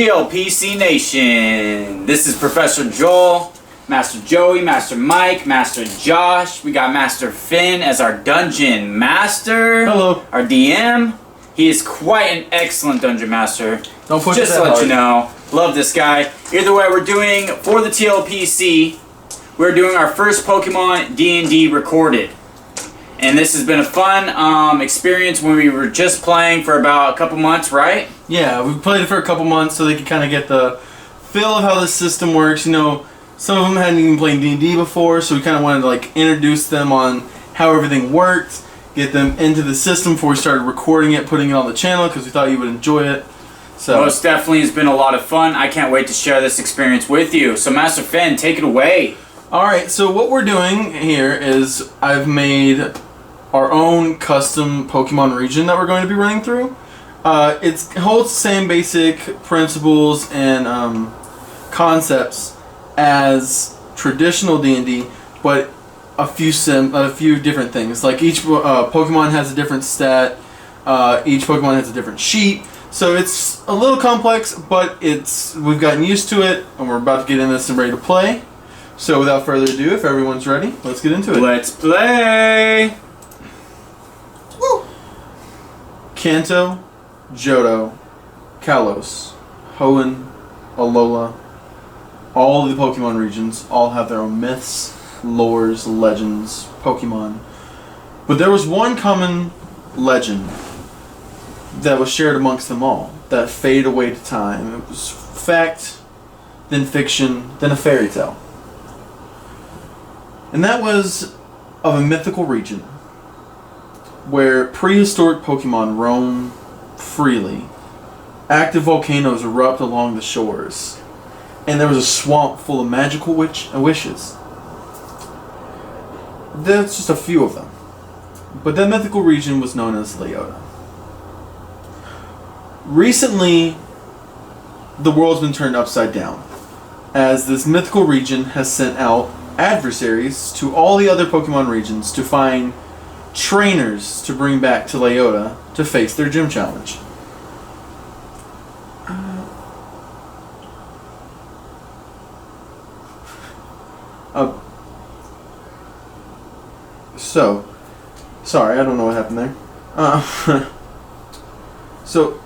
T.L.P.C. Nation. This is Professor Joel, Master Joey, Master Mike, Master Josh. We got Master Finn as our dungeon master. Hello. Our DM. He is quite an excellent dungeon master. Don't push Just it to that let hard. you know. Love this guy. Either way, we're doing, for the T.L.P.C., we're doing our first Pokemon D&D recorded. And this has been a fun experience when we were just playing for about a couple months, right? Yeah, we played it for a couple months so they could kind of get the feel of how the system works. You know, some of them hadn't even played D&D before, so we kind of wanted to like introduce them on how everything worked, get them into the system before we started recording it, putting it on the channel, because we thought you would enjoy it. So most definitely has been a lot of fun. I can't wait to share this experience with you. So Master Finn, take it away. Alright, so what we're doing here is I've made our own custom Pokemon region that we're going to be running through. It holds the same basic principles and concepts as traditional D&D, but a few different things. Like each Pokemon has a different stat, each Pokemon has a different sheet, so it's a little complex, but we've gotten used to it, and we're about to get in this and ready to play. So without further ado, if everyone's ready, let's get into it. Let's play! Woo! Kanto, Johto, Kalos, Hoenn, Alola, all of the Pokemon regions all have their own myths, lores, legends, Pokemon. But there was one common legend that was shared amongst them all, that faded away to time. It was fact, then fiction, then a fairy tale. And that was of a mythical region where prehistoric Pokemon roam freely. Active volcanoes erupt along the shores. And there was a swamp full of magical wishes. That's just a few of them. But that mythical region was known as Laota. Recently, the world's been turned upside down, as this mythical region has sent out adversaries to all the other Pokemon regions to find trainers to bring back to Laota to face their gym challenge. Sorry, I don't know what happened there. So,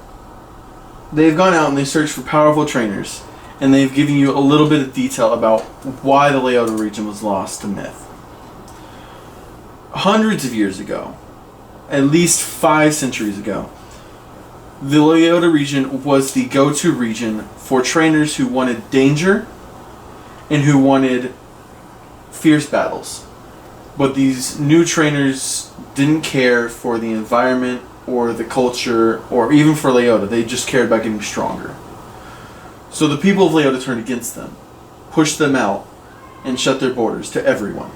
they've gone out and they searched for powerful trainers, and they've given you a little bit of detail about why the Laota region was lost to myth. Hundreds of years ago, at least 5 centuries ago, the Laota region was the go-to region for trainers who wanted danger and who wanted fierce battles. But these new trainers didn't care for the environment or the culture or even for Laota. They just cared about getting stronger. So the people of Laota turned against them, pushed them out, and shut their borders to everyone,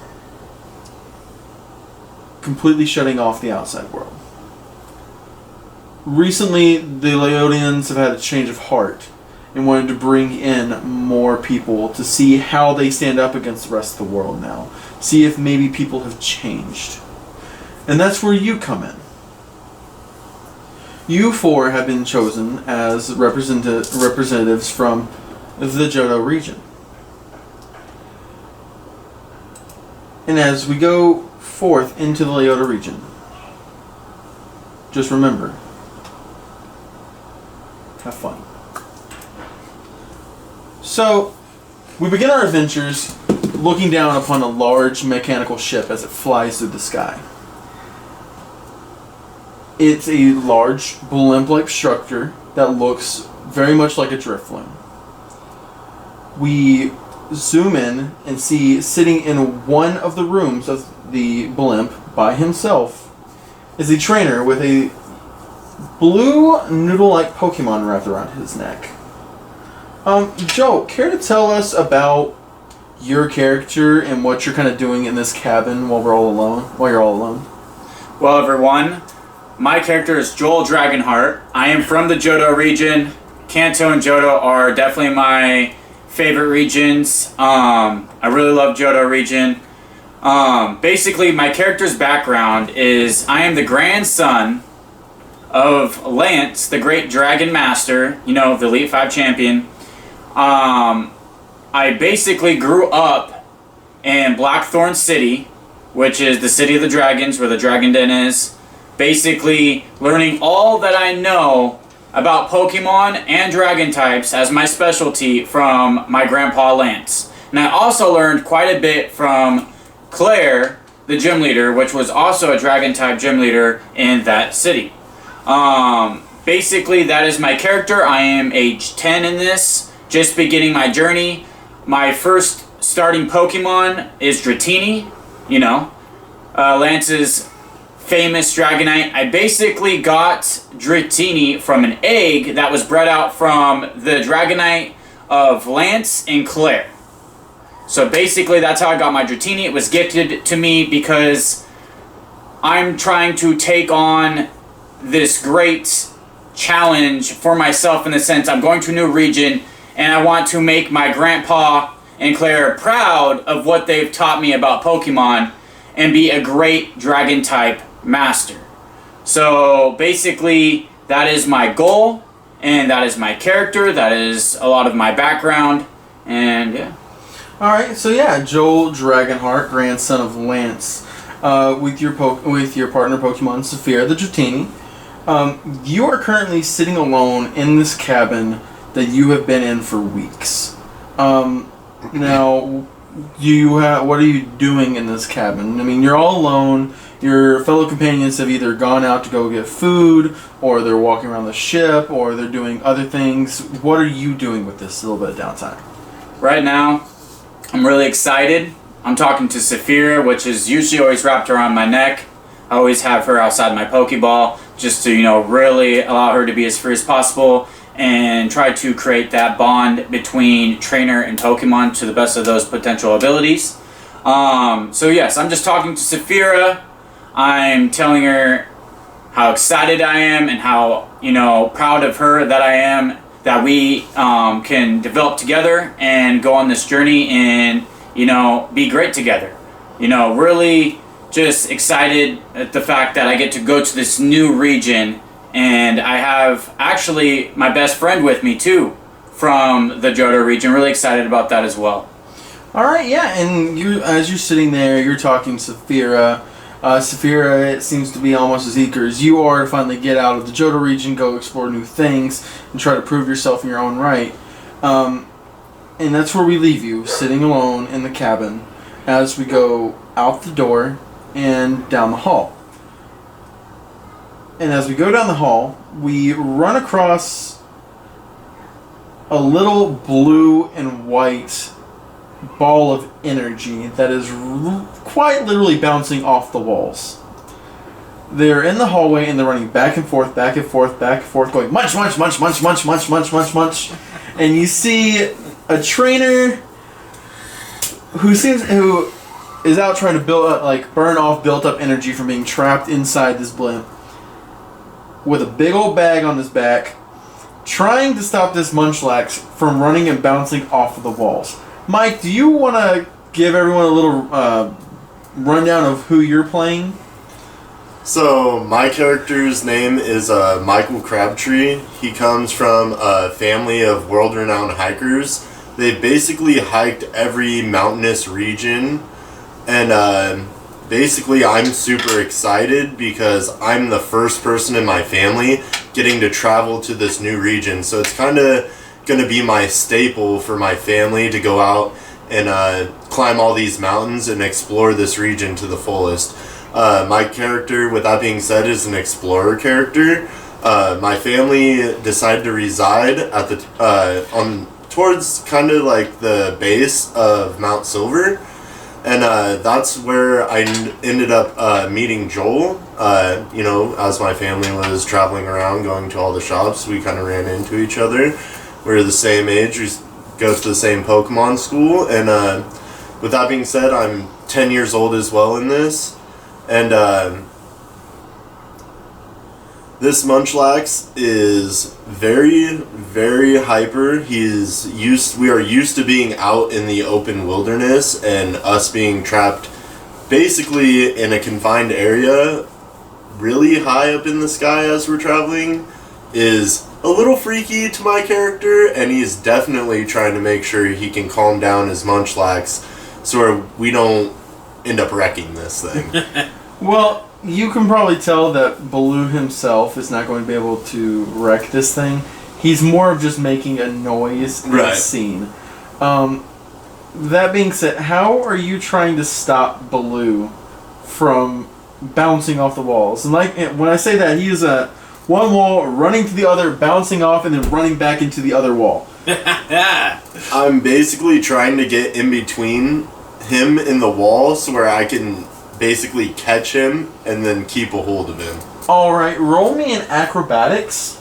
completely shutting off the outside world. Recently, the Laotians have had a change of heart and wanted to bring in more people to see how they stand up against the rest of the world now. See if maybe people have changed. And that's where you come in. You 4 have been chosen as representatives from the Johto region. And as we go forth into the Laota region, just remember, have fun. So, we begin our adventures looking down upon a large mechanical ship as it flies through the sky. It's a large blimp-like structure that looks very much like a Drifloon. We zoom in and see sitting in one of the rooms of the blimp by himself is a trainer with a blue noodle-like Pokemon wrapped around his neck. Joe, care to tell us about your character and what you're kind of doing in this cabin while you're all alone? Well, everyone, my character is Joel Dragonheart. I am from the Johto region. Kanto and Johto are definitely my favorite regions. I really love Johto region. Basically, my character's background is I am the grandson of Lance, the Great Dragon Master, you know, the Elite 5 champion. I basically grew up in Blackthorn City, which is the city of the dragons, where the Dragon Den is. Basically learning all that I know about Pokemon and Dragon types as my specialty from my grandpa Lance. And I also learned quite a bit from Claire, the gym leader, which was also a Dragon type gym leader in that city. Basically, that is my character. I am age 10 in this, just beginning my journey. My first starting Pokemon is Dratini, you know, Lance's famous Dragonite. I basically got Dratini from an egg that was bred out from the Dragonite of Lance and Claire. So basically that's how I got my Dratini. It was gifted to me because I'm trying to take on this great challenge for myself, in the sense I'm going to a new region and I want to make my grandpa and Claire proud of what they've taught me about Pokemon and be a great Dragon type master. So basically that is my goal, and that is my character, that is a lot of my background, and yeah. Alright, so yeah, Joel Dragonheart, grandson of Lance, with your partner Pokemon Saphira the Dratini. You are currently sitting alone in this cabin that you have been in for weeks. Now, what are you doing in this cabin? I mean, you're all alone. Your fellow companions have either gone out to go get food, or they're walking around the ship, or they're doing other things. What are you doing with this little bit of downtime? Right now, I'm really excited. I'm talking to Saphira, which is usually always wrapped around my neck. I always have her outside my Pokeball, just to, you know, really allow her to be as free as possible and try to create that bond between trainer and Pokemon to the best of those potential abilities. So yes, I'm just talking to Saphira. I'm telling her how excited I am and how, you know, proud of her that I am, that we can develop together and go on this journey and, you know, be great together. You know, really just excited at the fact that I get to go to this new region, and I have actually my best friend with me too from the Johto region. Really excited about that as well. Alright, yeah, and as you're sitting there, you're talking to Saphira. Saphira, it seems to be almost as eager as you are to finally get out of the Johto region, go explore new things, and try to prove yourself in your own right. And that's where we leave you, sitting alone in the cabin, as we go out the door and down the hall. And as we go down the hall, we run across a little blue and white ball of energy that is quite literally bouncing off the walls. They're in the hallway and they're running back and forth, back and forth, back and forth, going munch, munch, munch, munch, munch, munch, munch, munch, munch. And you see a trainer who is out trying to burn off built up energy from being trapped inside this blimp, with a big old bag on his back, trying to stop this Munchlax from running and bouncing off of the walls. Mike, do you want to give everyone a little rundown of who you're playing? So, my character's name is Michael Crabtree. He comes from a family of world-renowned hikers. They basically hiked every mountainous region, and basically I'm super excited because I'm the first person in my family getting to travel to this new region. So it's kind of going to be my staple for my family to go out and climb all these mountains and explore this region to the fullest. My character, with that being said, is an explorer character. My family decided to reside at the towards kind of like the base of Mount Silver, and that's where I ended up meeting Joel. You know, as my family was traveling around, going to all the shops, we kind of ran into each other. We're the same age. We go to the same Pokemon school, and with that being said, I'm 10 years old as well in this. And this Munchlax is very, very hyper. We are used to being out in the open wilderness and us being trapped basically in a confined area really high up in the sky as we're traveling is a little freaky to my character, and he's definitely trying to make sure he can calm down his munchlax so we don't end up wrecking this thing. Well, you can probably tell that Baloo himself is not going to be able to wreck this thing. He's more of just making a noise in the scene. That being said, how are you trying to stop Baloo from bouncing off the walls? And like when I say that, he is at one wall, running to the other, bouncing off, and then running back into the other wall. I'm basically trying to get in between him and the wall so where I can basically catch him and then keep a hold of him. Alright, roll me in acrobatics.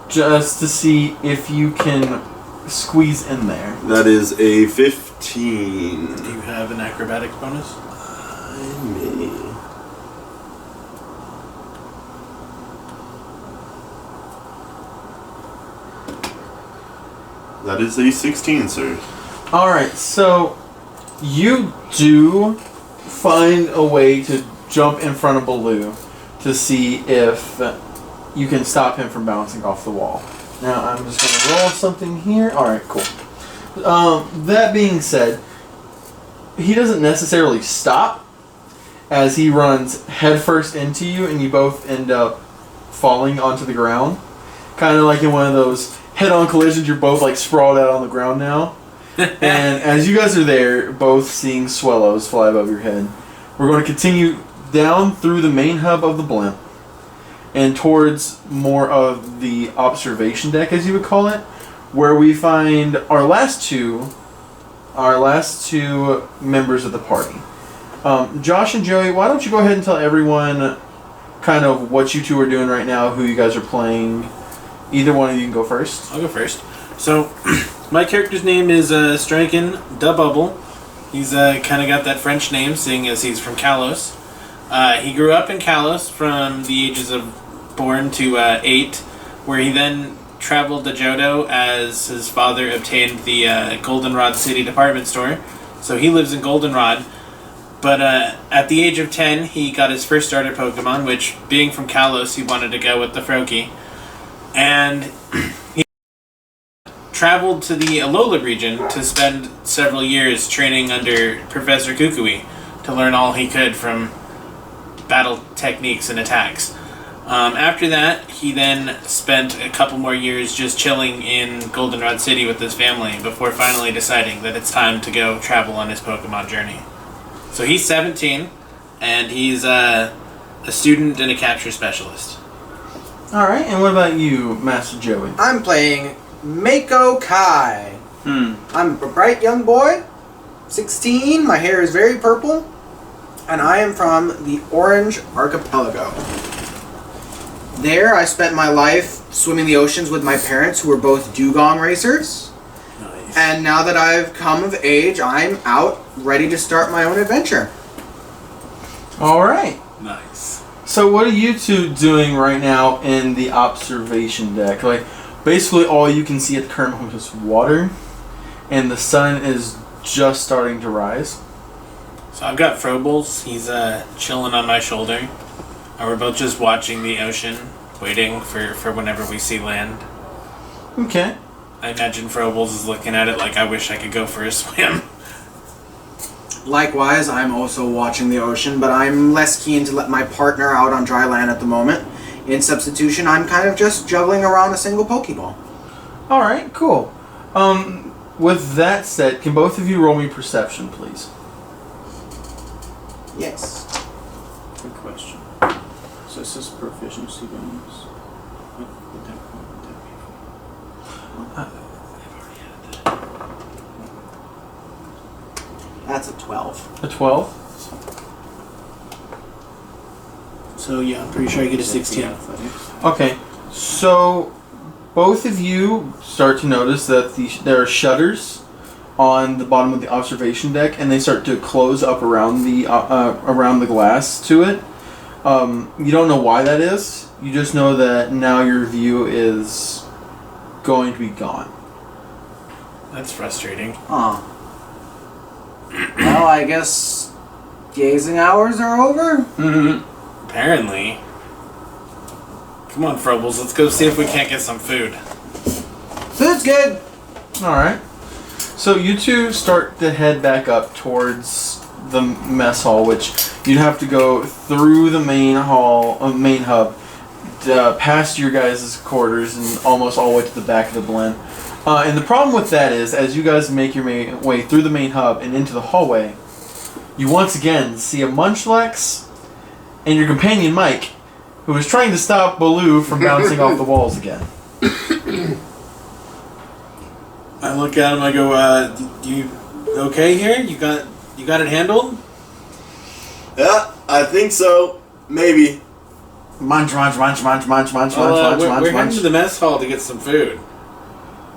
Just to see if you can squeeze in there. That is a 15. Do you have an acrobatics bonus? I may. That is a 16, sir. Alright, so you do find a way to jump in front of Baloo to see if you can stop him from bouncing off the wall. Now I'm just going to roll something here. Alright, cool. That being said, he doesn't necessarily stop as he runs headfirst into you and you both end up falling onto the ground. Kind of like in one of those head-on collisions, you're both like sprawled out on the ground now. And as you guys are there, both seeing swallows fly above your head, we're going to continue down through the main hub of the blimp and towards more of the observation deck, as you would call it, where we find our last two members of the party. Josh and Joey, why don't you go ahead and tell everyone kind of what you two are doing right now, who you guys are playing. Either one of you can go first. I'll go first. So, my character's name is Striken Da Bubble. He's kind of got that French name, seeing as he's from Kalos. He grew up in Kalos from the ages of born to 8, where he then traveled to Johto as his father obtained the Goldenrod City department store. So he lives in Goldenrod. But at the age of 10, he got his first starter Pokemon, which, being from Kalos, he wanted to go with the Froakie. And he traveled to the Alola region to spend several years training under Professor Kukui to learn all he could from battle techniques and attacks. After that, he then spent a couple more years just chilling in Goldenrod City with his family before finally deciding that it's time to go travel on his Pokemon journey. So he's 17, and he's a student and a capture specialist. Alright, and what about you, Master Joey? I'm playing Mako Kai. I'm a bright young boy, 16, my hair is very purple, and I am from the Orange Archipelago. There, I spent my life swimming the oceans with my parents, who were both dugong racers. Nice. And now that I've come of age, I'm out, ready to start my own adventure. Alright. Nice. So what are you two doing right now in the observation deck? Like, basically all you can see at the current moment is water, and the sun is just starting to rise. So I've got Frobles. He's chilling on my shoulder. And we're both just watching the ocean, waiting for whenever we see land. Okay. I imagine Frobles is looking at it like, I wish I could go for a swim. Likewise, I'm also watching the ocean, but I'm less keen to let my partner out on dry land at the moment. In substitution, I'm kind of just juggling around a single Pokeball. Alright, cool. With that said, can both of you roll me perception, please? Yes. Good question. So this is proficiency bonus. What would that be for? That's a 12. A 12? So yeah, I'm pretty sure I get a 16. Okay, so both of you start to notice that there are shutters on the bottom of the observation deck, and they start to close up around the glass to it. You don't know why that is. You just know that now your view is going to be gone. That's frustrating. Aw. Well, I guess gazing hours are over. Apparently. Come on, Frubbles. Let's go see if we can't get some food. Food's good. Alright. So you two start to head back up towards the mess hall, which you'd have to go through the main hall, main hub, past your guys' quarters and almost all the way to the back of the blend. And the problem with that is, as you guys make your way through the main hub and into the hallway, you once again see a Munchlax and your companion Mike, who is trying to stop Baloo from bouncing off the walls again. I look at him. I go, "You okay here? You got it handled?" Yeah, I think so. Maybe. Munch, munch, munch, munch, munch, munch, Well, munch, we're munch, heading munch. to the mess hall to get some food.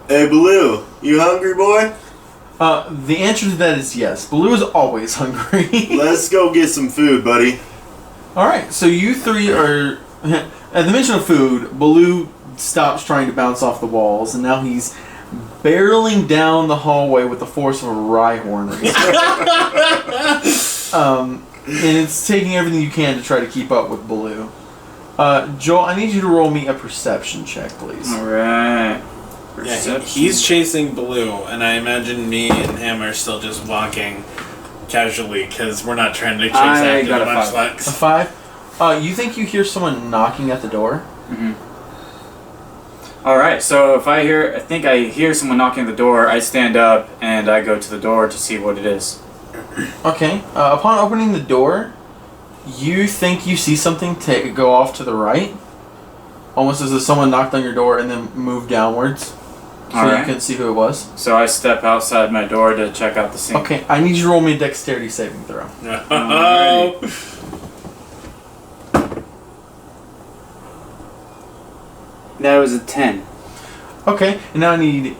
Hey, Baloo, you hungry, boy? The answer to that is yes. Baloo is always hungry. Let's go get some food, buddy. Alright, so you three are... At the mention of food, Baloo stops trying to bounce off the walls, and now he's barreling down the hallway with the force of a Rhyhorn. And it's taking everything you can to try to keep up with Baloo. Joel, I need you to roll me a perception check, please. Alright. Yeah, he's chasing Baloo, and I imagine me and him are still just walking casually because we're not trying to chase I after got the a five. A Munchlax. 5? You think you hear someone knocking at the door? Alright, so if I think I hear someone knocking at the door, I stand up and I go to the door to see what it is. Okay. Upon opening the door, you think you see something go off to the right. Almost as if someone knocked on your door and then moved downwards. So you Alright. couldn't see who it was. So I step outside my door to check out the scene. Okay, I need you to roll me a dexterity saving throw. Oh, That was a 10. Okay, and now I need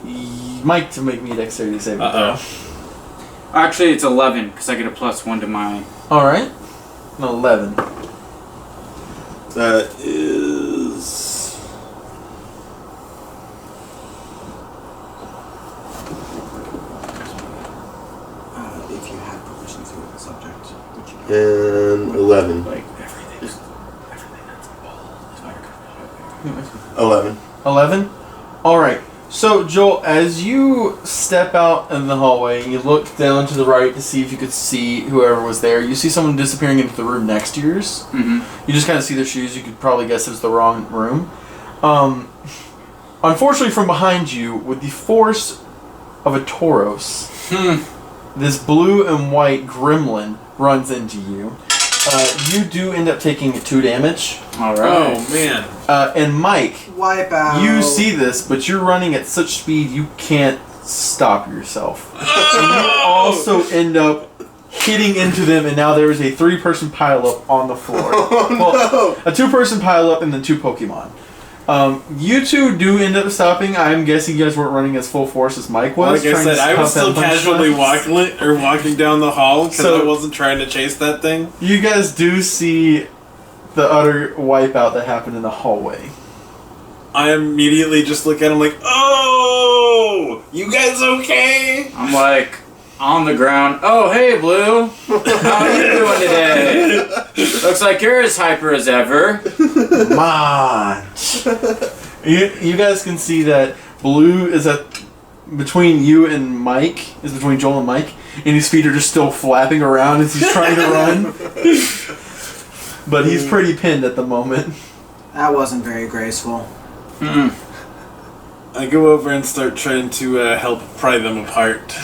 Mike to make me a dexterity saving throw. Actually, it's 11 because I get a +1 to my. Alright. An 11. That is... If you had proficiency with the subject, which you and 11. Like everything that's 11. 11? Alright. So, Joel, as you step out in the hallway and you look down to the right to see if you could see whoever was there, you see someone disappearing into the room next to yours. Mm-hmm. You just kind of see their shoes. You could probably guess it was the wrong room. Unfortunately, from behind you, with the force of a Tauros, this blue and white gremlin runs into you. You do end up taking 2 damage. Alright. oh man. And Mike, wipe out. you see this, but you're running at such speed you can't stop yourself. And you also end up hitting into them, and now there is a 3-person pileup on the floor. Well, a 2-person pileup and then 2 Pokemon. You two do end up stopping. I'm guessing you guys weren't running as full force as Mike was. Like I said, I was still casually walking. walking down the hall because So- I wasn't trying to chase that thing. You guys do see the utter wipeout that happened in the hallway. I immediately just look at him like, "Oh, you guys okay?" I'm like on the ground. Oh, hey, Blue. How are you doing today? Looks like you're as hyper as ever. Munch. You guys can see that Blue is between you and Mike, is between Joel and Mike, and his feet are just still flapping around as he's trying to run. But he's pretty pinned at the moment. That wasn't very graceful. I go over and start trying to help pry them apart.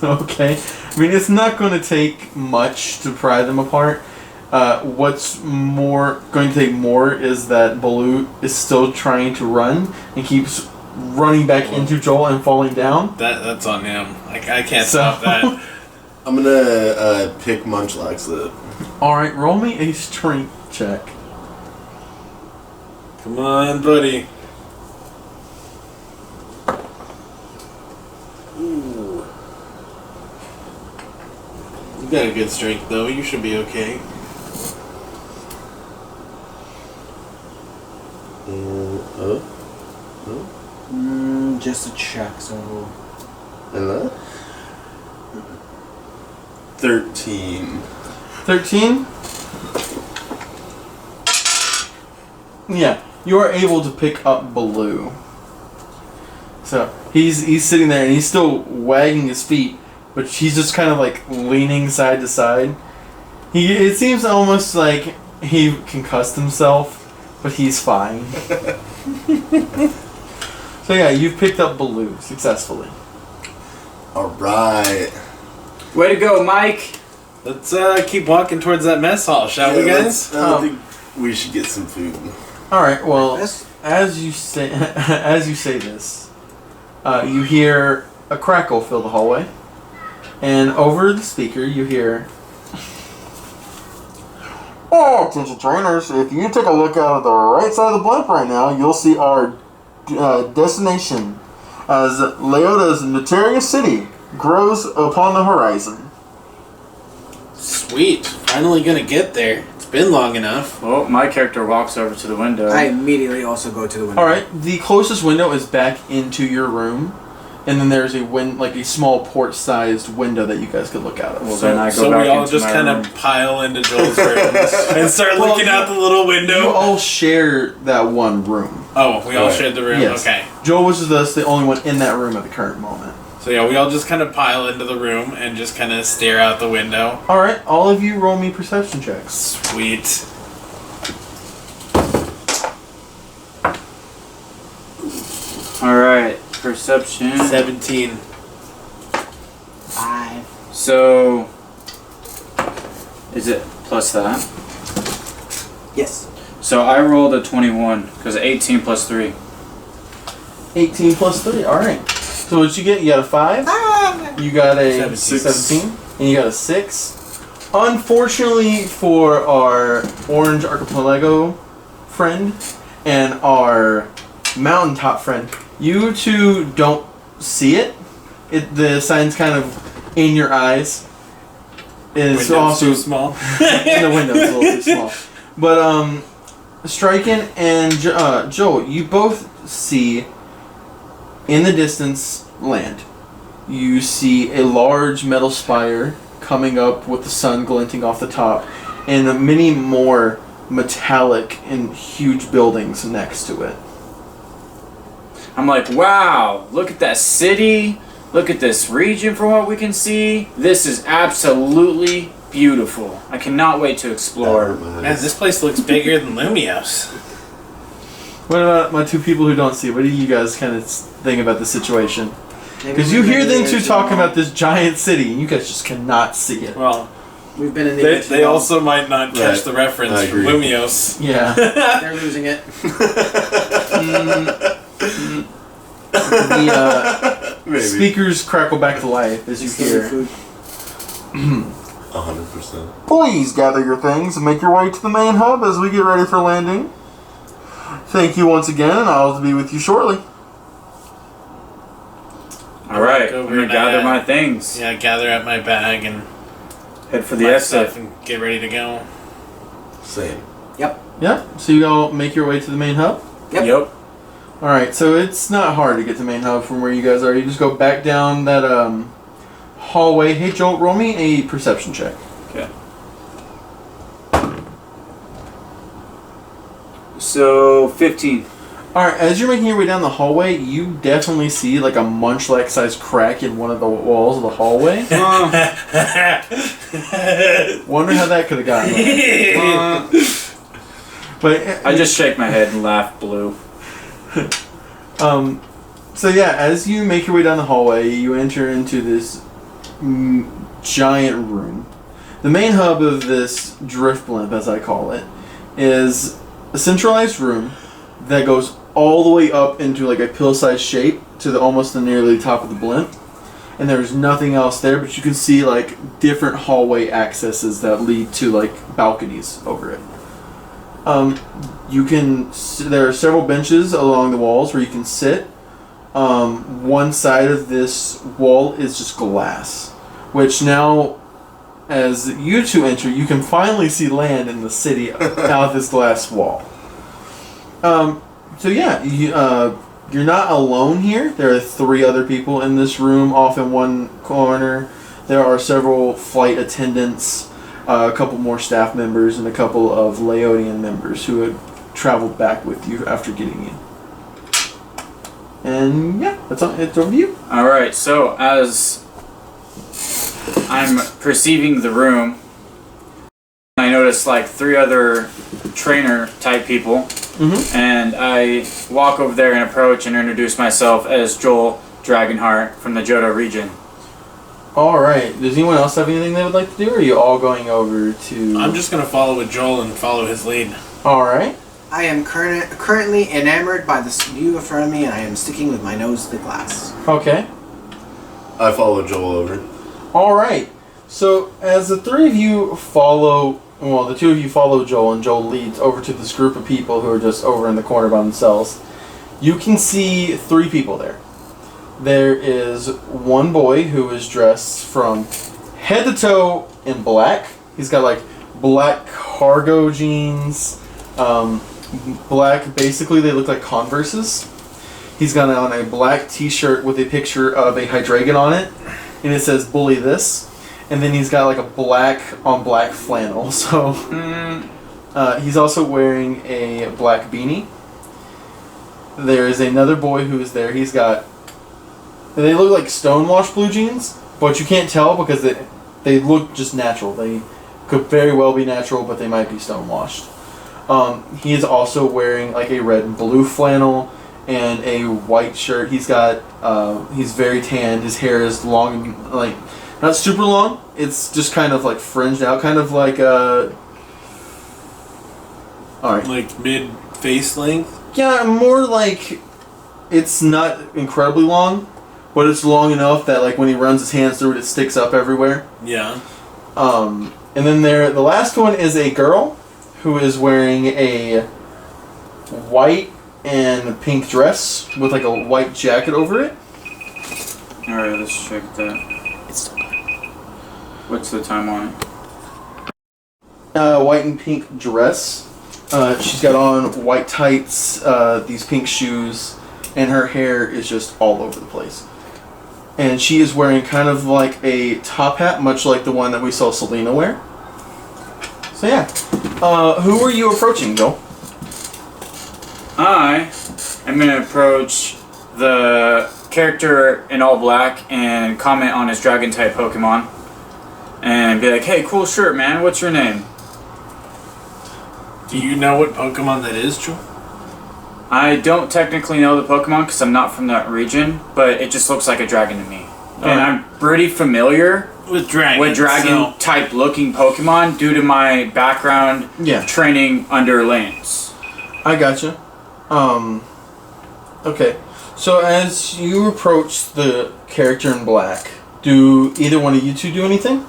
Okay. I mean, it's not going to take much to pry them apart. What's going to take more is that Baloo is still trying to run and keeps running back into Joel and falling down. That's on him. I can't So- stop that. I'm gonna pick Munchlax up. Alright, roll me a strength check. Come on, buddy. Ooh. You got a good strength, though. You should be okay. Just a check, so... And that? 13. 13? Yeah, you are able to pick up Baloo. So he's sitting there and he's still wagging his feet, but he's just kind of like leaning side to side. It seems almost like he concussed himself, but he's fine. So yeah, you've picked up Baloo successfully. Alright. Way to go, Mike. Let's keep walking towards that mess hall, shall we, guys? I think we should get some food. All right. Well, Yes. as you say this, you hear a crackle fill the hallway, and over the speaker you hear, "Oh, attention trainers! If you take a look out of the right side of the blimp right now, you'll see our destination as Laota's notorious city grows upon the horizon." Sweet. Finally gonna get there. It's been long enough. Well, my character walks over to the window. I immediately also go to the window. All right. The closest window is back into your room, and then there's a small port-sized window that you guys could look out of. Well, then I go So back we all into just my kind room. of pile into Joel's room and start Well, looking out the little You window. all share that one room. Oh, we all Right. shared the room? Yes. Okay. Joel was thus the only one in that room at the current moment. So yeah, we all just kind of pile into the room and just kind of stare out the window. Alright, all of you roll me perception checks. Sweet. Alright, perception. 17. 5. So, is it plus that? Yes. So I rolled a 21, because 18 plus 3. 18 plus 3, alright. So what you get? You got a 5, you got a 17, and you got a 6. Unfortunately for our Orange Archipelago friend and our Mountaintop friend, you two don't see it. The sign's kind of in your eyes. It's Window's also too small. in the window's a little too small. But Striken and Joel, you both see in the distance land. You see a large metal spire coming up with the sun glinting off the top, and many more metallic and huge buildings next to it. I'm like, wow, look at that city. Look at this region from what we can see. This is absolutely beautiful. I cannot wait to explore. Man, this place looks bigger than Lumios. What about my two people who don't see it? What do you guys kind of think about the situation? Because you Maybe hear we've them been two in the talking edge about this giant city, and you guys just cannot see it. Well, We've been in the they, edge they too long. also might not catch Right. the reference I from agree. Lumios. Yeah. They're losing it. The Maybe. speakers crackle back to life as you It's the hear. food. 100%. Please gather your things and make your way to the main hub as we get ready for landing. Thank you once again, and I'll be with you shortly. Alright, Go I'm over gonna and, gather my things. Yeah, gather up my bag and Head for the my exit. stuff and get ready to go. Same. Yeah, so you all make your way to the main hub? Yep. Alright, so it's not hard to get to main hub from where you guys are. You just go back down that hallway. Hey Joel, roll me a perception check. Okay. So 15. Alright, as you're making your way down the hallway, you definitely see like a munch-like sized crack in one of the walls of the hallway. Wonder how that could have gotten there. But I just shake my head and laugh blue. so yeah, as you make your way down the hallway, you enter into this giant room. The main hub of this drift blimp, as I call it, is a centralized room that goes all the way up into like a pill-sized shape to almost the nearly top of the blimp. And there's nothing else there, but you can see like different hallway accesses that lead to like balconies over it. There are several benches along the walls where you can sit. One side of this wall is just glass, which now, as you two enter, you can finally see land in the city out of this glass wall. So yeah, you're not alone here. There are 3 other people in this room, off in one corner. there are several flight attendants, a couple more staff members, and a couple of Laotian members who had traveled back with you after getting in. And yeah, it's over to you. Alright, so as I'm perceiving the room, I notice like 3 other trainer type people, and I walk over there and approach and introduce myself as Joel Dragonheart from the Johto region. Alright, does anyone else have anything they would like to do, or are you all going over to... I'm just going to follow with Joel and follow his lead. Alright. I am currently enamored by this view in front of me, and I am sticking with my nose to the glass. Okay. I follow Joel over. Alright, so as the 3 of you follow, well, the 2 of you follow Joel, and Joel leads over to this group of people who are just over in the corner by themselves, you can see 3 people there. There is one boy who is dressed from head to toe in black. He's got like black cargo jeans, black, basically they look like Converses. He's got on a black t-shirt with a picture of a Hydreigon on it, and it says "Bully this." And then he's got like a black on black flannel. So he's also wearing a black beanie. There is another boy who is there. He's got, they look like stonewashed blue jeans, but you can't tell because they look just natural. They could very well be natural, but they might be stonewashed. He is also wearing like a red and blue flannel and a white shirt. He's got, he's very tanned. His hair is long, like, not super long. It's just kind of like fringed out, kind of like alright. Like mid-face length? Yeah, more like, it's not incredibly long, but it's long enough that like when he runs his hands through it, it sticks up everywhere. Yeah. And then the last one is a girl who is wearing a white and pink dress with like a white jacket over it. Alright, let's check that. It's still What's the time on it? White and pink dress. She's got on white tights, these pink shoes, and her hair is just all over the place. And she is wearing kind of like a top hat, much like the one that we saw Selena wear. So yeah. Who are you approaching, Joel? I am going to approach the character in all black and comment on his dragon type Pokemon. And be like, hey, cool shirt, man. What's your name? Do you know what Pokemon that is, Joel? I don't technically know the Pokemon because I'm not from that region, but it just looks like a dragon to me. And I'm pretty familiar with dragon type looking Pokemon due to my background training under Lance. I gotcha. Okay. So as you approach the character in black, do either one of you two do anything?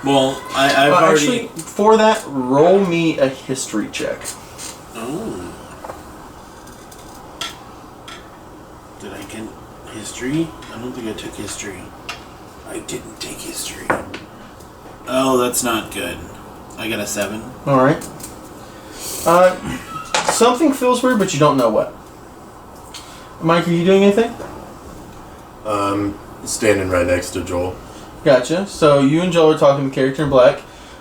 Well, I've already... Actually, for that, roll me a history check. Oh. Did I get history? I don't think I took history. I didn't take history. Oh, that's not good. I got a 7. Alright. Something feels weird, but you don't know what. Mike, are you doing anything? Standing right next to Joel. Gotcha. So you and Joel are talking to the character in black.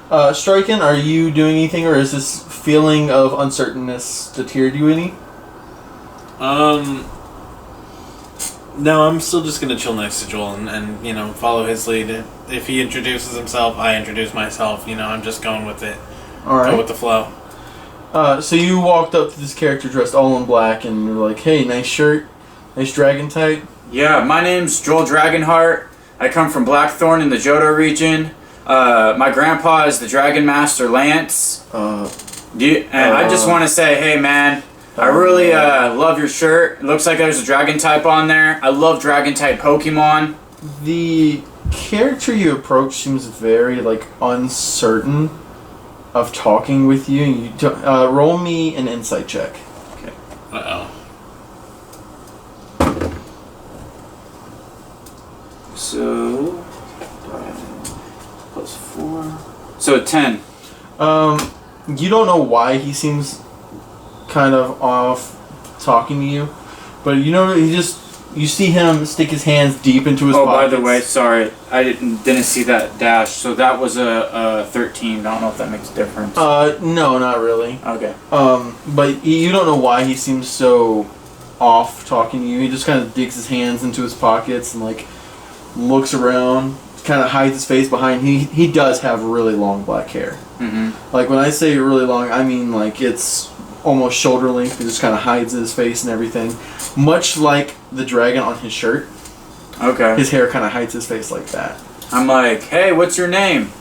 Striken, are you doing anything, or is this feeling of uncertainness deterred you any? No, I'm still just gonna chill next to Joel and you know, follow his lead. If he introduces himself, I introduce myself. You know, I'm just going with it. Alright. Go with the flow. So you walked up to this character dressed all in black, and you're like, hey, nice shirt, nice dragon type. Yeah, my name's Joel Dragonheart. I come from Blackthorn in the Johto region. My grandpa is the Dragon Master Lance. I just want to say, hey man, I really love your shirt. It looks like there's a dragon type on there. I love dragon type Pokemon. The character you approach seems very like uncertain of talking with you. You roll me an insight check. Okay. Uh-oh. So, plus 4. So 10. You don't know why he seems kind of off talking to you, but you know he just You see him stick his hands deep into his Oh, pockets. by the way, sorry, I didn't see that dash. So that was a 13. I don't know if that makes a difference. No, not really. Okay. But you don't know why he seems so off talking to you. He just kind of digs his hands into his pockets and like looks around, kind of hides his face behind. He does have really long black hair. Mm-hmm. Like when I say really long, I mean like it's almost shoulder length. He just kind of hides his face and everything, much like the dragon on his shirt. Okay. His hair kind of hides his face like that. I'm like, hey, what's your name?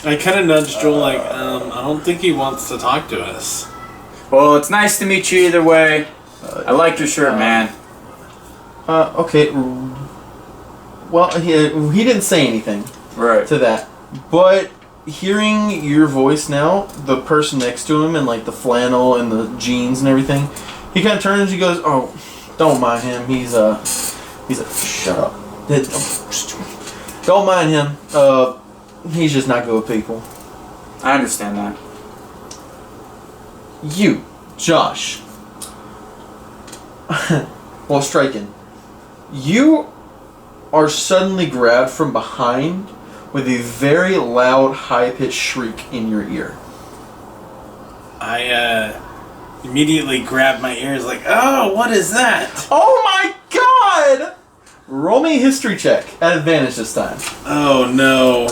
I kind of nudged Joel like, I don't think he wants to talk to us. Well, it's nice to meet you either way. I like your shirt, man. Okay. Well, he didn't say anything Right. to that, but hearing your voice now, the person next to him in like the flannel and the jeans and everything, he kind of turns. He goes, "Oh, don't mind him. He's a shut up. Don't mind him. He's just not good with people." I understand that. You, Josh. Well, striking. You are suddenly grabbed from behind with a very loud, high-pitched shriek in your ear. I immediately grabbed my ears like, oh, what is that? Oh my god! Roll me a history check at advantage this time. Oh no.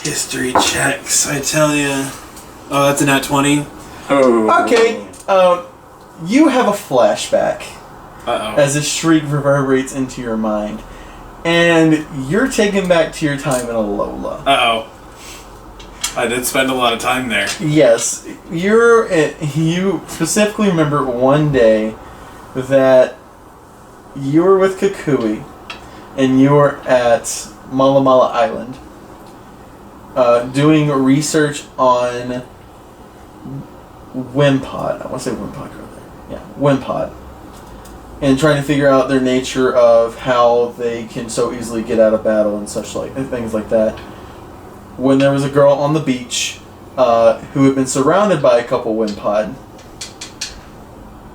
History checks, I tell ya. Oh, that's a nat 20. Oh. Okay, you have a flashback Uh-oh. as a shriek reverberates into your mind. And you're taken back to your time in Alola. Uh-oh. I did spend a lot of time there. Yes, you specifically remember one day that you were with Kukui and you were at Malamala Island doing research on Wimpod. I want to say Wimpod. Yeah, Wimpod. And trying to figure out their nature of how they can so easily get out of battle and such like things like that. When there was a girl on the beach who had been surrounded by a couple Wimpod,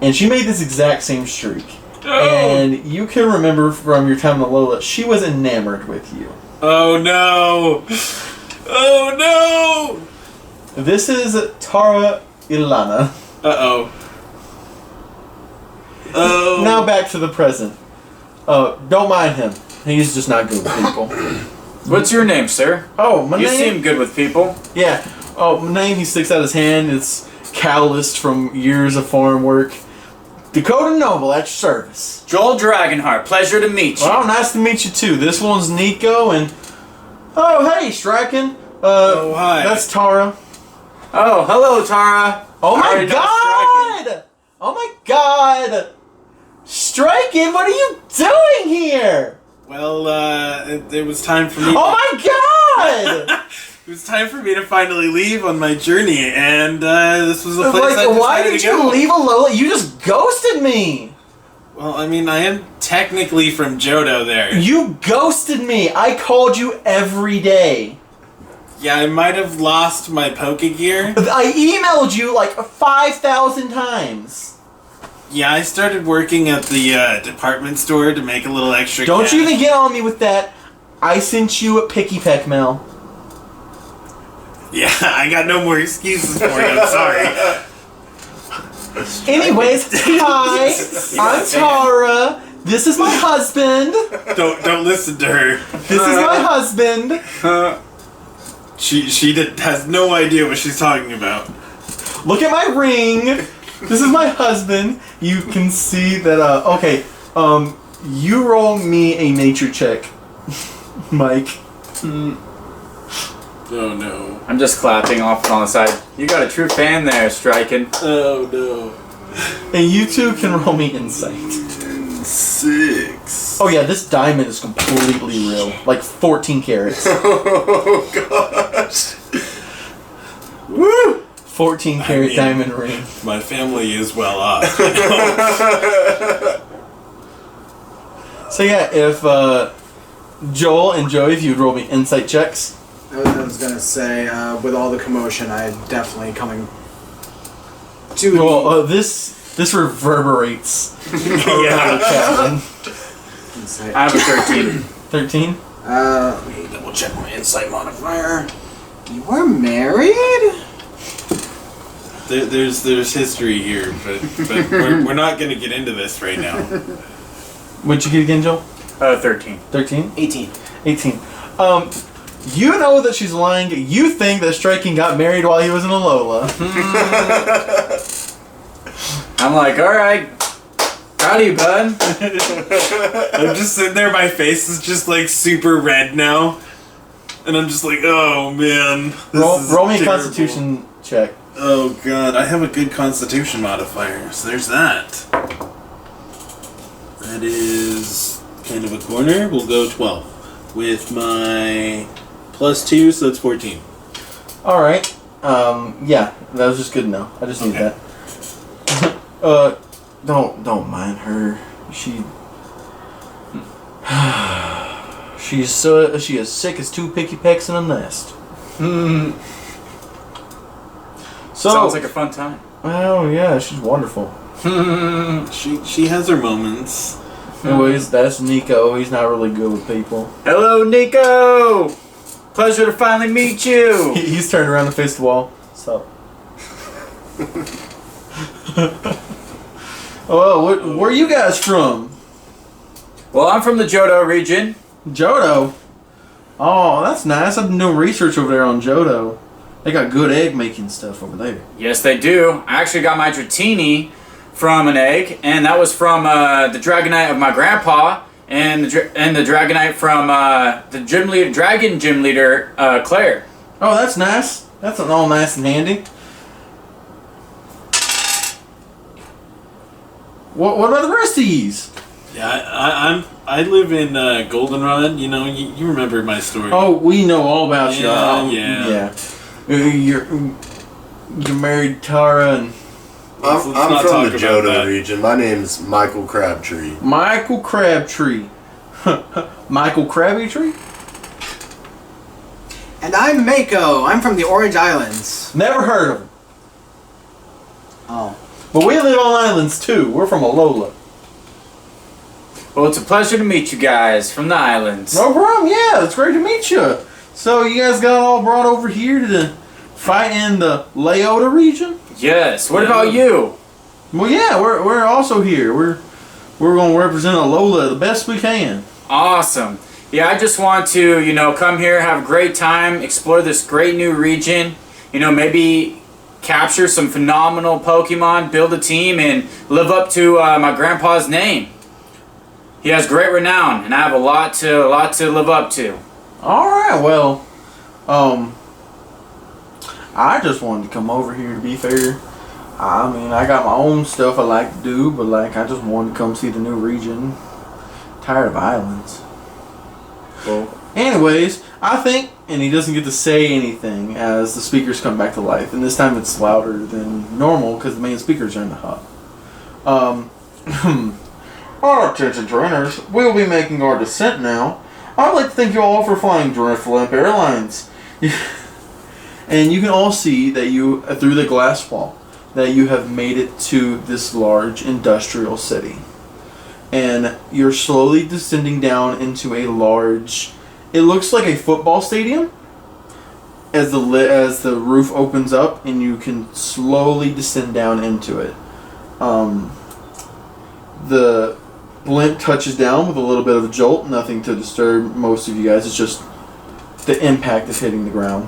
and she made this exact same shriek. Oh. And you can remember from your time in Alola, she was enamored with you. Oh no! Oh no! This is Tara Ilana. Uh-oh. Oh. Now back to the present. Don't mind him. He's just not good with people. What's your name, sir? Oh, my You name? seem good with people. Yeah. Oh, my name, he sticks out his hand. It's calloused from years of farm work. Dakota Noble, at your service. Joel Dragonheart, pleasure to meet you. Well, nice to meet you too. This one's Nico and... Oh, hey, Striken. Oh, hi. That's Tara. Oh, hello, Tara. Oh I my already know Striking. god! Oh my god! Striken, what are you doing here? Well, it was time for me. Oh my god! It was time for me to finally leave on my journey, and this was the place I Like, decided why did to go. you leave Alola? You just ghosted me! Well, I mean, I am technically from Johto there. You ghosted me! I called you every day. Yeah, I might have lost my Pokegear. I emailed you like 5,000 times. Yeah, I started working at the department store to make a little extra Don't cash. you even get on me with that. I sent you a Picky Peck mail. Yeah, I got no more excuses for you, I'm sorry. Anyways, hi, I'm Tara. This is my husband. Don't listen to her. This is my husband. She has no idea what she's talking about. Look at my ring. This is my husband. You can see that, okay, you roll me a nature check, Mike. Oh no. I'm just clapping off on the side. You got a true fan there, Striking. Oh no. And you two can roll me insight. 6. Oh yeah, this diamond is completely real. Like 14 carats. Oh gosh. Woo! 14 carat mean- diamond ring. My family is well off. You know? So yeah, if Joel and Joey, if you'd roll me insight checks. I was gonna say, with all the commotion, I definitely coming to This reverberates. Yeah. Captain. insight. I have a 13. 13. Let me double check my insight modifier. You were married? There's history here, but we're not gonna get into this right now. What'd you get again, Joe? 13. 13? 18. 18. You know that she's lying. You think that Striking got married while he was in Alola. I'm like, alright. Proud of you, bud. I'm just sitting there, my face is just like super red now. And I'm just like, oh man. Roll me a terrible. Constitution check. Oh god, I have a good Constitution modifier, so there's that. That is kind of a corner. We'll go 12. With my +2, so that's 14. Alright. Yeah, that was just good to know. I just need Okay. that. Don't mind her. She is sick as two picky pecks in a nest. So Sounds like a fun time. oh yeah, she's wonderful. She has her moments. Anyways, that's Nico. He's not really good with people. Hello, Nico! Pleasure to finally meet you! He's turned around and faced the wall. So. Oh, where are you guys from? Well, I'm from the Johto region. Johto. Oh, that's nice. I've been doing research over there on Johto. They got good egg making stuff over there. Yes, they do. I actually got my Dratini from an egg, and that was from the Dragonite of my grandpa, and the Dragonite from the Dragon Gym Leader, Claire. Oh, that's nice. That's all nice and handy. What about the rest of these? Yeah, I live in Goldenrod. You know, you remember my story. Oh, we know all about you. Yeah. You're married to Tara and Let's I'm not from talk the about Johto that. region. My name's Michael Crabtree. Michael Crabtree. Michael Crabtree? And I'm Mako. I'm from the Orange Islands. Never heard of him. Oh. But we live on islands too. We're from Alola. Well, it's a pleasure to meet you guys from the islands. No problem. Yeah, it's great to meet you. So you guys got all brought over here to fight in the Laota region? Yes. What about you? Well, yeah, we're also here. We're going to represent Alola the best we can. Awesome. Yeah, I just want to, come here, have a great time, explore this great new region, maybe capture some phenomenal Pokemon, build a team, and live up to my grandpa's name. He has great renown, and I have a lot to live up to. All right. Well, I just wanted to come over here to be fair. I mean, I got my own stuff I like to do, but I just wanted to come see the new region. Tired of islands. Well, anyways, I think, and he doesn't get to say anything as the speakers come back to life, and this time it's louder than normal because the main speakers are in the hub. Our attention trainers, we'll be making our descent now. I'd like to thank you all for flying Driftlamp Airlines. And you can all see that you, through the glass wall, that you have made it to this large industrial city. And you're slowly descending down into a large, it looks like a football stadium as the roof opens up and you can slowly descend down into it. The blimp touches down with a little bit of a jolt, nothing to disturb most of you guys, it's just the impact of hitting the ground.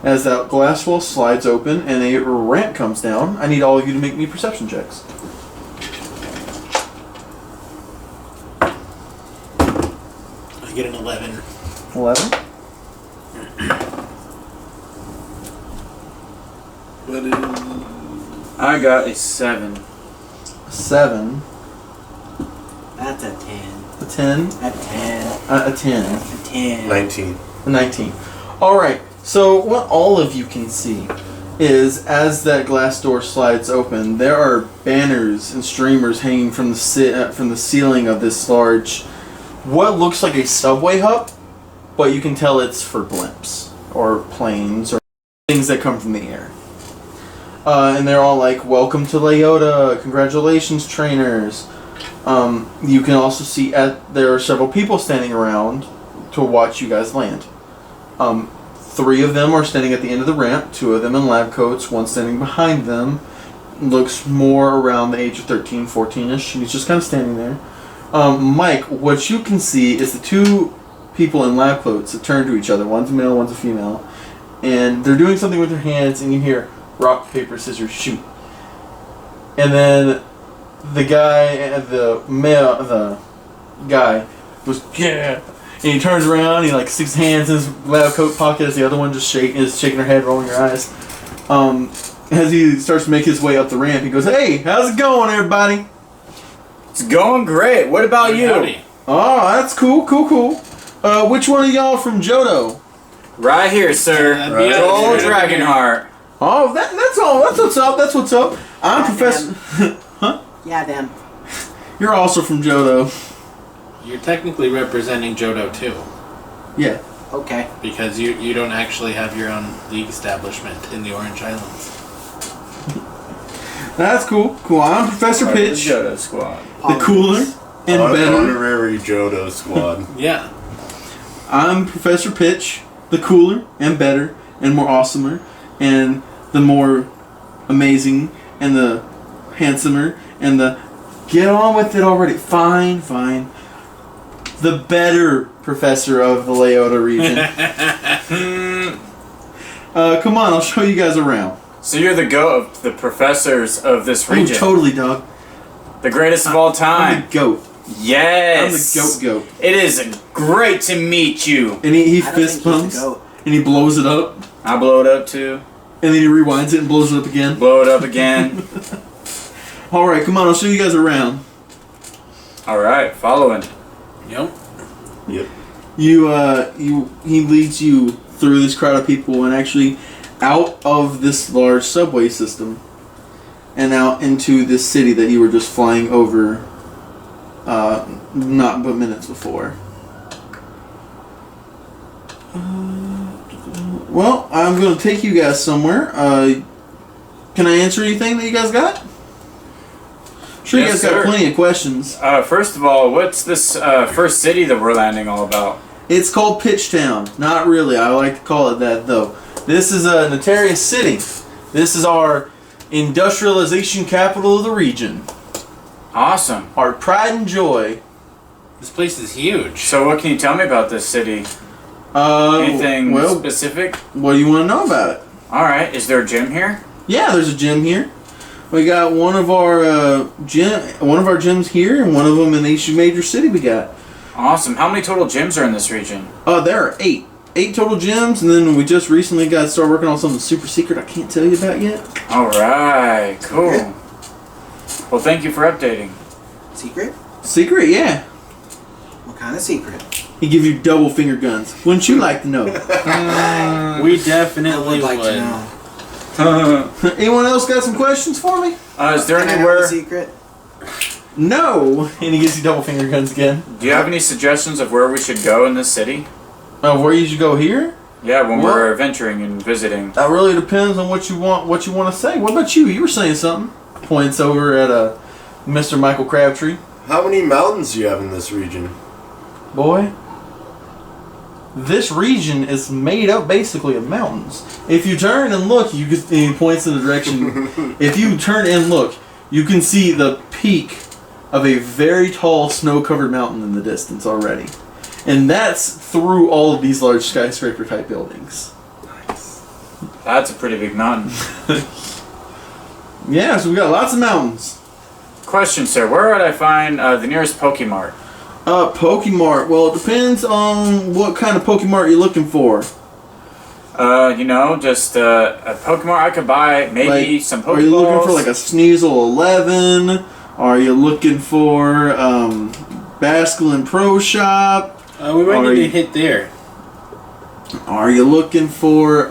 As that glass wall slides open and a ramp comes down, I need all of you to make me perception checks. I get an 11. 11? What is... I got a 7. 7. That's a 10. A 10? A 10. A 10. A 10. 19. A 19. Alright, so what all of you can see is as that glass door slides open, there are banners and streamers hanging from the ceiling of this large, what looks like a subway hub, but you can tell it's for blimps or planes or things that come from the air. and they're all like, "Welcome to Laota, congratulations, trainers." You can also see there are several people standing around to watch you guys land. 3 of them are standing at the end of the ramp, 2 of them in lab coats, 1 standing behind them. Looks more around the age of 13, 14-ish, and he's just kind of standing there. Mike, what you can see is the 2 people in lab coats that turn to each other. One's a male, one's a female. And they're doing something with their hands, and you hear rock, paper, scissors, shoot. And then the guy, the guy goes, yeah! And he turns around, he like sticks his hands in his lab coat pocket as the other one just is shaking her head, rolling her eyes. As he starts to make his way up the ramp, he goes, "Hey, how's it going, everybody?" It's going great. What about you? Howdy. Oh, that's cool. Which one of y'all from Johto? Right here, sir. Right. Joel Right. Dragonheart. Oh, that's all. That's what's up. I'm Professor. Huh? Yeah, then. You're also from Johto. You're technically representing Johto too, Yeah. Okay. because you don't actually have your own league establishment in the Orange Islands. That's cool. I'm Professor Part of the Pitch, Johto squad. the cooler and better. Honorary Johto squad. Yeah. I'm Professor Pitch, the cooler and better and more awesomer and the more amazing and the handsomer and the get on with it already. Fine. The better professor of the Laota region. Come on, I'll show you guys around. So you're the goat of the professors of this Oh, region. totally, dog. The greatest of all I'm time. the goat. Yes. I'm the goat. It is great to meet you. And he I don't fist think he's pumps the goat. and he blows it up I blow it up too. and then he rewinds it and blows it up again. Blow it up again. All right, come on, I'll show you guys around. All right, following. Yep. Yep. He leads you through this crowd of people and actually out of this large subway system and out into this city that you were just flying over not but minutes before. Well, I'm going to take you guys somewhere. Can I answer anything that you guys got? Sure, Yes, you guys sir. got plenty of questions. First of all, what's this first city that we're landing all about? It's called Pitchtown. Not really. I like to call it that, though. This is a Notarious City. This is our industrialization capital of the region. Awesome. Our pride and joy. This place is huge. So what can you tell me about this city? Anything well, specific? what do you want to know about it? All right. Is there a gym here? Yeah, there's a gym here. We got one of our gyms here, and one of them in each major city we got. Awesome. How many total gyms are in this region? There are 8 total gyms, and then we just recently started working on something super secret I can't tell you about yet. All right. Cool. Well, thank you for updating. Secret? Secret, yeah. What kind of secret? He gives you double finger guns. Wouldn't you like to know? We I definitely would like would. to know. Anyone else got some questions for me? Is there Can I have anywhere? a secret? No. And he gives you double finger guns again. Do you have any suggestions of where we should go in this city? Where you should go here? Yeah, when What? we're venturing and visiting. That really depends on what you want. What you want to say. What about you? You were saying something. Points over at Mr. Michael Crabtree. How many mountains do you have in this region? Boy, this region is made up basically of mountains. If you turn and look, you can. He points in the direction. If you turn and look, you can see the peak of a very tall snow-covered mountain in the distance already. And that's through all of these large skyscraper-type buildings. That's a pretty big mountain. Yeah, so we got lots of mountains. Question, sir. Where would I find the nearest Pokemart? Pokemart. Well, it depends on what kind of Pokemart you're looking for. Just a Pokemart I could buy. Maybe Like, some Pokeballs. Are you looking for like a Sneasel 11? Are you looking for Basculin Pro Shop? We might Are need you- to hit there. Are you looking for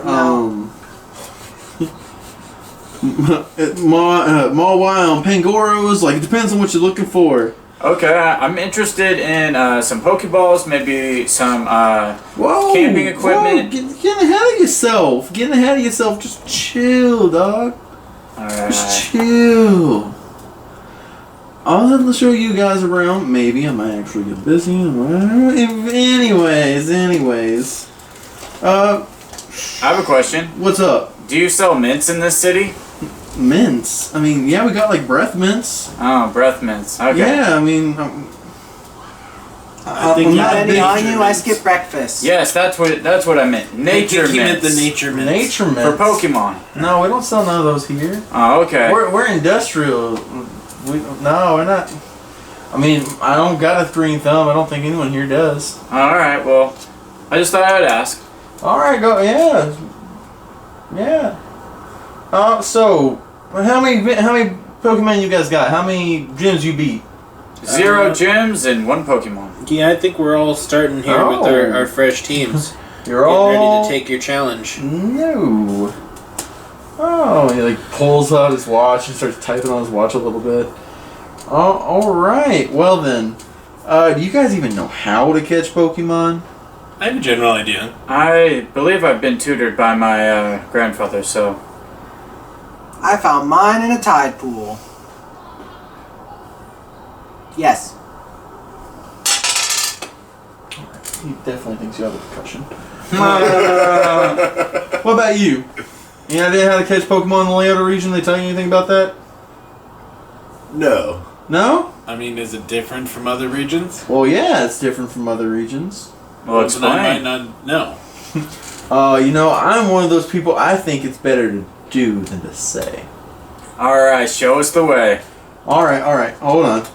Mawile and Pangoros? Like, it depends on what you're looking for. Okay, I'm interested in some Pokeballs, maybe some Whoa! camping equipment. Whoa, getting ahead of yourself. Getting ahead of yourself. Just chill, dog. Just Alright. chill. I'll have to show you guys around. Maybe I might actually get busy. Anyways. I have a question. What's up? Do you sell mints in this city? Mints? I mean, yeah, we got like breath mints. Oh, breath mints. Okay. Yeah, I mean, I think I'm you not Not big- any on you, I mints. skip breakfast. Yes, that's what I meant. Nature He meant mints. the nature mints. nature mints. For Pokemon. No, we don't sell none of those here. Oh, okay. We're industrial. No, we're not. I mean, I don't got a green thumb. I don't think anyone here does. Alright, well, I just thought I would ask. All right, go. Yeah. So how many Pokemon you guys got? How many gyms you beat? 0 gyms and 1 Pokemon. Yeah, I think we're all starting here with our fresh teams. You're Getting all ready to take your challenge. No. Oh, he like pulls out his watch and starts typing on his watch a little bit. Oh, all right. Well then, do you guys even know how to catch Pokemon? I have a general idea. I believe I've been tutored by my grandfather, so... I found mine in a tide pool. Yes. He definitely thinks you have a concussion. What about you? Any idea how to catch Pokemon in the Laota region? They tell you anything about that? No. No? I mean, is it different from other regions? Well, yeah, it's different from other regions. Well, Then I might explain. not know. I'm one of those people, I think it's better to do than to say. Alright, show us the way. Alright, hold on.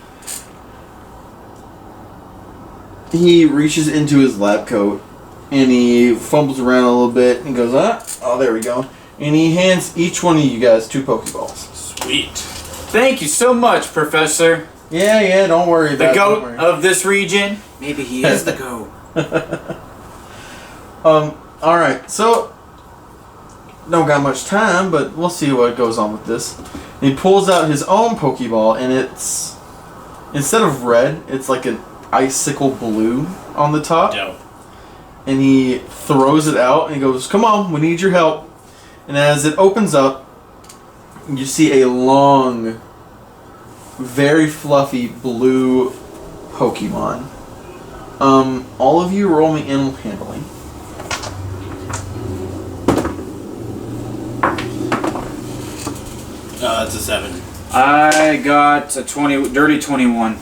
He reaches into his lab coat and he fumbles around a little bit and goes, oh, there we go. And he hands each one of you guys 2 Pokeballs. Sweet. Thank you so much, Professor. Yeah, don't worry The about it. don't goat worry. of this region. Maybe he is the goat. Alright, so don't got much time, but we'll see what goes on with this. And he pulls out his own Pokeball and it's instead of red, it's like an icicle blue on the top. Dope. And he throws it out and he goes, come on, we need your help. And as it opens up, you see a long, very fluffy blue Pokemon. All of you roll me animal handling. That's a 7. I got a dirty 21.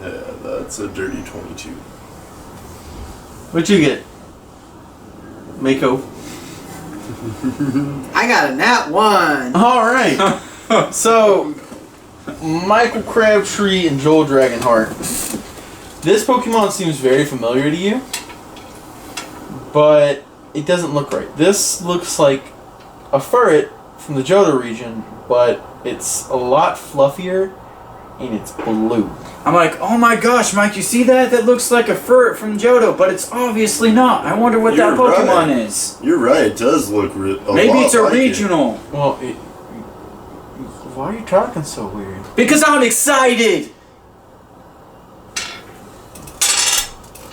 Yeah, that's a dirty 22. What'd you get? Mako. I got a nat 1. Alright. So, Michael Crabtree and Joel Dragonheart. This Pokemon seems very familiar to you, but it doesn't look right. This looks like a ferret from the Johto region, but it's a lot fluffier and it's blue. I'm like, oh my gosh, Mike, you see that? That looks like a ferret from Johto, but it's obviously not. I wonder what that You're Pokemon right. is. You're right, it does look a Maybe lot it's a like it. regional. Well, why are you talking so weird? Because I'm excited!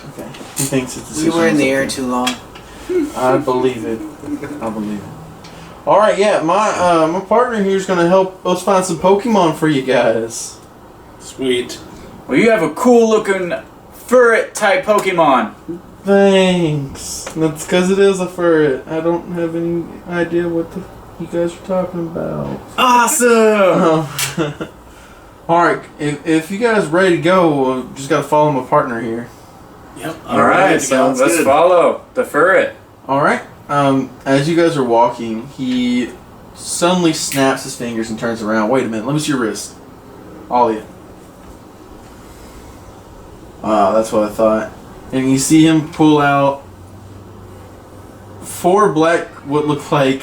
Okay. He thinks it's a We were in the air okay. too long. I believe it. Alright, yeah, my partner here is going to help us find some Pokemon for you guys. Sweet. Well, you have a cool looking ferret type Pokemon. Thanks. That's because it is a ferret. I don't have any idea what you guys are talking about. Awesome! Alright, if you guys ready to go, just got to follow my partner here. Yep. Alright, sounds let's good. follow the ferret. Alright, as you guys are walking, he suddenly snaps his fingers and turns around. Wait a minute, let me see your wrist. All of you. That's what I thought. And you see him pull out 4 black, what look like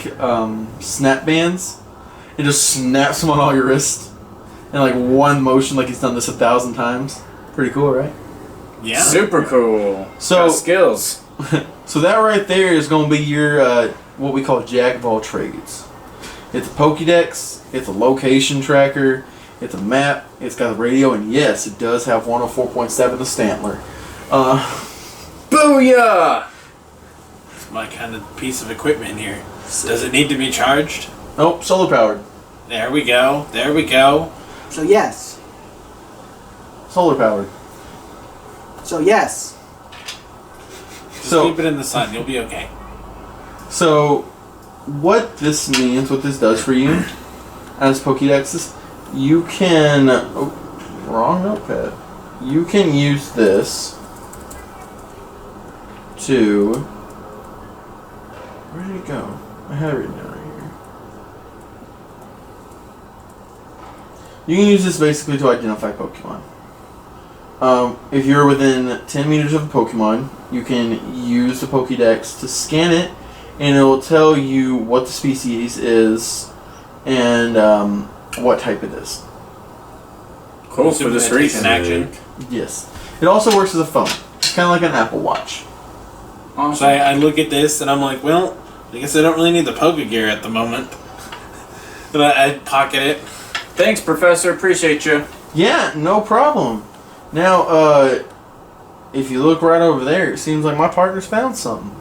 snap bands, and just snaps them on all your wrists in like one motion, like he's done this 1,000 times. Pretty cool, right? Yeah. Super cool. So- Got skills. So that right there is going to be your what we call jack of all trades. It's a Pokédex, it's a location tracker, it's a map, it's got a radio, and yes, it does have 104.7 the Stantler. Booyah! my kind of piece of equipment here. Does it need to be charged? Nope, solar powered. There we go. There we go. So yes. Solar powered. So yes. Just So- keep it in the sun. You'll be okay. So, what this means, what this does for you as Pokédexes, you can... Oh, wrong notepad. You can use this to... Where did it go? I have it written down right here. You can use this basically to identify Pokemon. If you're within 10 meters of a Pokemon, you can use the Pokédex to scan it, and it will tell you what the species is and what type it is. Cool for this reason. Action. Yes. It also works as a phone. It's kind of like an Apple Watch. So Awesome. I look at this and I'm like, well, I guess I don't really need the Poké Gear at the moment. But I pocket it. Thanks, Professor. Appreciate you. Yeah, no problem. Now, if you look right over there, it seems like my partner's found something.